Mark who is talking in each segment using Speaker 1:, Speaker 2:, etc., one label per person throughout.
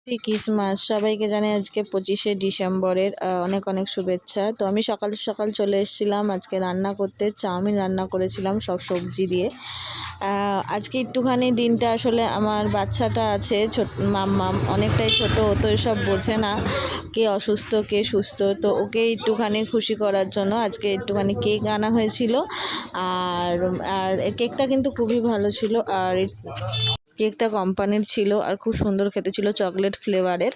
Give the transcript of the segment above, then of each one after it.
Speaker 1: Christmas সবাইকে জানাই আজকে 25শে ডিসেম্বরের অনেক অনেক শুভেচ্ছা। তো আমি সকাল সকাল চলে এসেছিলাম আজকে রান্না করতে। চাউমিন রান্না করেছিলাম সব সবজি দিয়ে। আজকে একটুখানি দিনটা আসলে আমার বাচ্চাটা আছে ছোট মাম্মাম, অনেকটাই ছোট, ও তো এসব বোঝে না কে অসুস্থ কে সুস্থ। তো ওকে একটুখানি খুশি করার জন্য আজকে একটুখানি কেক আনা হয়েছিল। আর আর কেকটা কিন্তু খুবই ভালো ছিল। আর কেকটা কোম্পানির ছিল আর খুব সুন্দর খেতে ছিল, চকলেট ফ্লেভারের।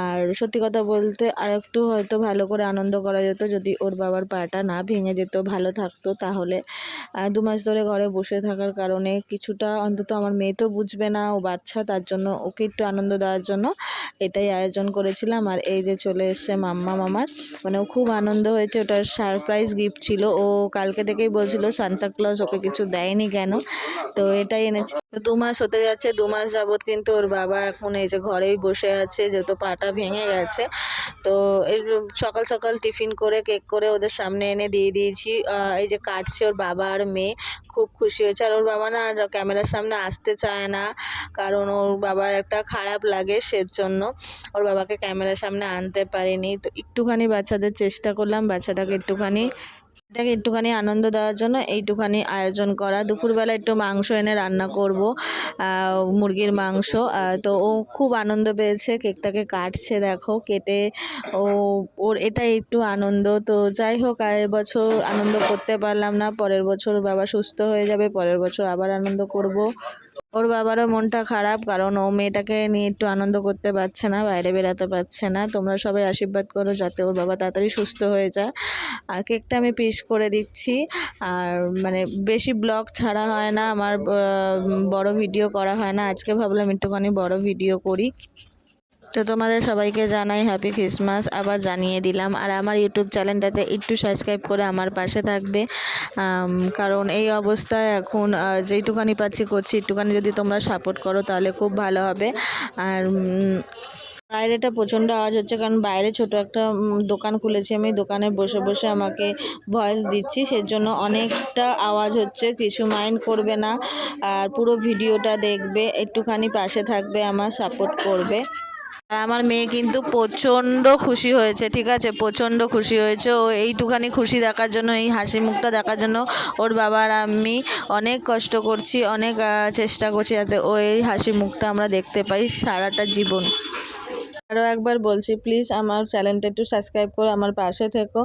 Speaker 1: আর সত্যি কথা বলতে আর একটু হয়তো ভালো করে আনন্দ করা যেত যদি ওর বাবার পাটা না ভেঙে যেত, ভালো থাকতো। তাহলে 2 মাস ধরে ঘরে বসে থাকার কারণে কিছুটা অন্তত আমার মেয়ে তো বুঝবে না, ও বাচ্চা, তার জন্য ওকে একটু আনন্দ দেওয়ার জন্য এটাই আয়োজন করেছিলাম। আর এই যে চলে এসছে মাম্মা মামার, মানে ও খুব আনন্দ হয়েছে, ওটার সারপ্রাইজ গিফট ছিল। ও কালকে থেকেই বলছিল সান্তা ক্লজ ওকে কিছু দেয়নি কেন, তো এটাই এনেছি। 2 মাস হতে যাচ্ছে, 2 মাস যাবৎ কিন্তু ওর বাবা এখন এই যে ঘরেই বসে আছে, যেহেতু পাটা ভেঙে গেছে। তো এই সকাল সকাল টিফিন করে কেক করে ওদের সামনে এনে দিয়ে দিয়েছি। এই যে কাটছে ওর বাবা আর মেয়ে, খুব খুশি হয়েছে। আর ওর বাবা না আর ক্যামেরার সামনে আসতে চায় না, কারণ ওর বাবার একটা খারাপ লাগে, সেজন্য ওর বাবাকে ক্যামেরার সামনে আনতে পারিনি। তো একটুখানি বাচ্চাদের চেষ্টা করলাম, বাচ্চাটাকে একটুখানি আনন্দ দেওয়ার জন্য এইটুখানি আয়োজন করা। দুপুরবেলা একটু মাংস এনে রান্না করব, মুরগির মাংস। তো ও খুব আনন্দ পেয়েছে, কেকটাকে কাটছে দেখো, কেটে ও ওর এটাই একটু আনন্দ। তো যাই হোক, এবছর আনন্দ করতে পারলাম না, পরের বছর বাবা সুস্থ হয়ে যাবে, পরের বছর আবার আনন্দ করব। ওর বাবারও মনটা খারাপ, কারণ ও মেয়েটাকে নিয়ে একটু আনন্দ করতে পারছে না, বাইরে বেরাতে পারছে না। তোমরা সবাই আশীর্বাদ করো যাতে ওর বাবা তাড়াতাড়ি সুস্থ হয়ে যায়। আর কেকটা আমি পিস করে দিচ্ছি। আর মানে বেশি ব্লগ ছাড়া হয় না আমার, বড় ভিডিও করা হয় না। আজকে ভাবলাম একটুখানি বড় ভিডিও করি। তো তোমাদের সবাইকে জানাই হ্যাপি ক্রিসমাস, আবার জানিয়ে দিলাম। আর আমার ইউটিউব চ্যানেলটাতে একটু সাবস্ক্রাইব করে আমার পাশে থাকবে, কারণ এই অবস্থায় এখন যেইটুখানি পাচ্ছি করছি, একটুখানি যদি তোমরা সাপোর্ট করো তাহলে খুব ভালো হবে। আর বাইরেটা প্রচণ্ড আওয়াজ হচ্ছে, কারণ বাইরে ছোট একটা দোকান খুলেছি আমি, দোকানে বসে বসে আমাকে ভয়েস দিচ্ছি, সেজন্য অনেকটা আওয়াজ হচ্ছে, কিছু মাইন্ড করবে না। আর পুরো ভিডিওটা দেখবে, একটুখানি পাশে থাকবে, আমার সাপোর্ট করবে। আর আমার মেয়ে কিন্তু প্রচণ্ড খুশি হয়েছে, ঠিক আছে, প্রচণ্ড খুশি হয়েছে। ও এইটুখানি খুশি দেখার জন্য, এই হাসি মুখটা দেখার জন্য ওর বাবা আর আমি অনেক কষ্ট করছি, অনেক চেষ্টা করছি যাতে ও এই হাসি মুখটা আমরা দেখতে পাই সারাটা জীবন। আরও একবার বলছি, প্লিজ আমার চ্যানেলটা একটু সাবস্ক্রাইব করে আমার পাশে থেকো।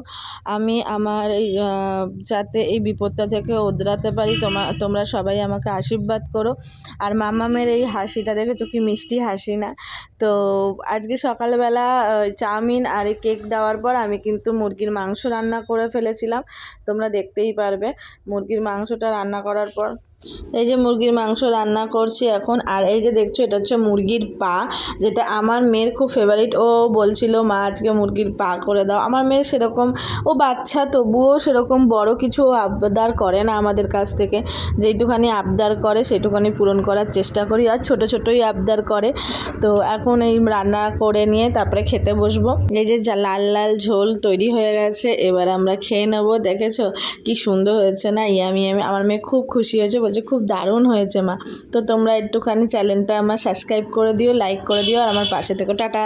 Speaker 1: আমি আমার এই যাতে এই বিপদটা থেকে ওদরাতে পারি, তোমরা সবাই আমাকে আশীর্বাদ করো। আর মামামের এই হাসিটা দেখেছো কি মিষ্টি হাসি না? তো আজকে সকালবেলা চাউমিন আর এই কেক দেওয়ার পর আমি কিন্তু মুরগির মাংস রান্না করে ফেলেছিলাম, তোমরা দেখতেই পারবে। মুরগির মাংসটা রান্না করার পর এই যে মুরগির মাংস রান্না করছি এখন। আর এই যে দেখছো, এটা হচ্ছে মুরগির পা, যেটা আমার মেয়ের খুব ফেভারিট। ও বলছিল মা আজকে মুরগির পা করে দাও। আমার মেয়ে সেরকম, ও বাচ্চা, তবুও সেরকম বড় কিছু আবদার করে না আমাদের কাছ থেকে, যেইটুখানি আবদার করে সেইটুখানি পূরণ করার চেষ্টা করি, আর ছোট ছোটই আবদার করে। তো এখন এই রান্না করে নিয়ে তারপরে খেতে বসবো। এই যে লাল লাল ঝোল তৈরি হয়ে গেছে, এবার আমরা খেয়ে নেবো। দেখেছো কি সুন্দর হয়েছে না? Yummy yummy. আমার মেয়ে খুব খুশি হয়েছে, বলছে খুব দারুণ হয়েছে মা। তো তোমরা একটুখানি চ্যানেলটা আমার সাবস্ক্রাইব করে দিও, লাইক করে দিও, আর আমার পাশে থেকো। টাটা।